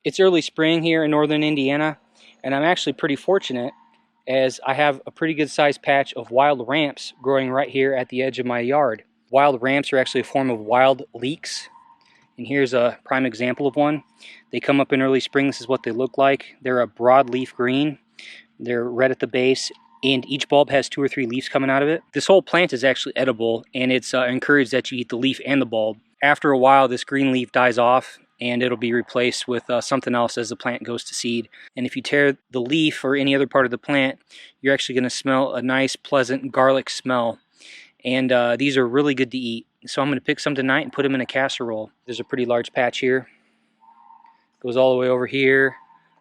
It's early spring here in northern Indiana, and I'm actually pretty fortunate as I have a pretty good sized patch of wild ramps growing right here at the edge of my yard. Wild ramps are actually a form of wild leeks, and here's a prime example of one. They come up in early spring. This is what they look like. They're a broadleaf green. They're red at the base, and each bulb has 2 or 3 leaves coming out of it. This whole plant is actually edible, and it's encouraged that you eat the leaf and the bulb. After a while, this green leaf dies off, and it'll be replaced with something else as the plant goes to seed. And if you tear the leaf or any other part of the plant, you're actually going to smell a nice, pleasant garlic smell. And these are really good to eat. So I'm going to pick some tonight and put them in a casserole. There's a pretty large patch here. Goes all the way over here,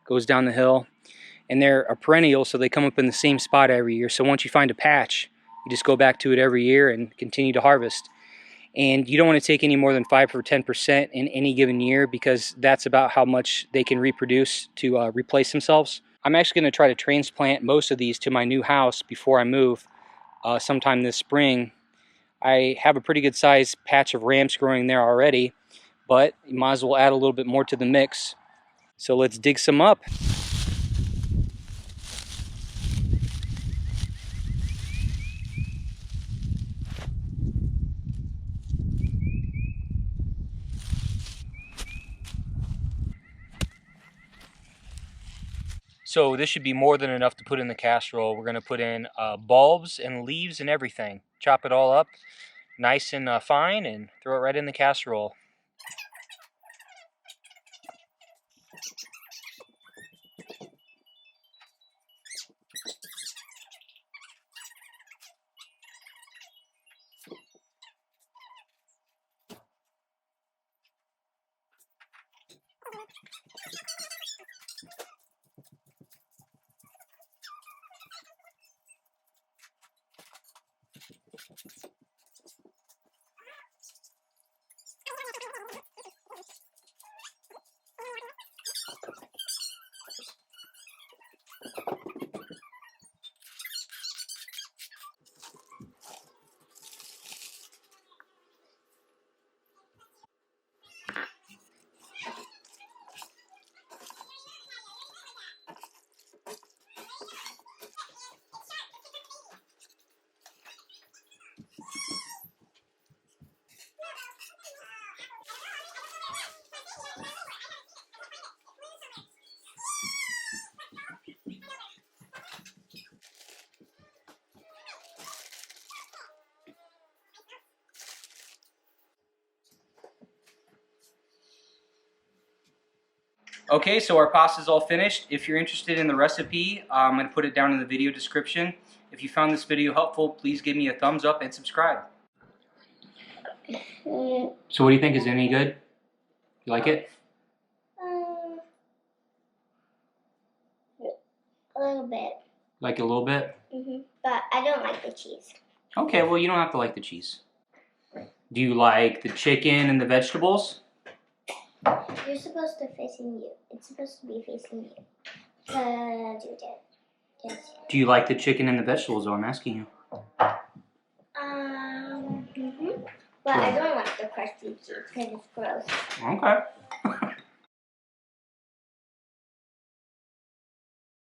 goes down the hill. And they're a perennial, so they come up in the same spot every year. So once you find a patch, you just go back to it every year and continue to harvest. And you don't want to take any more than 5 or 10% in any given year, because that's about how much they can reproduce to replace themselves. I'm actually going to try to transplant most of these to my new house before I move sometime this spring. I have a pretty good sized patch of ramps growing there already, but you might as well add a little bit more to the mix. So let's dig some up. So this should be more than enough to put in the casserole. We're going to put in bulbs and leaves and everything. Chop it all up nice and fine and throw it right in the casserole. Okay, so our pasta is all finished. If you're interested in the recipe, I'm going to put it down in the video description. If you found this video helpful, please give me a thumbs up and subscribe. So what do you think? Is it any good? You like it? A little bit. Like it a little bit? But I don't like the cheese. Okay, well you don't have to like the cheese. Do you like the chicken and the vegetables? You're supposed to facing you. It's supposed to be facing you. Do that. Yes. Do you like the chicken and the vegetables, though? I'm asking you. But I don't like the crusty cheese because it's gross. Okay.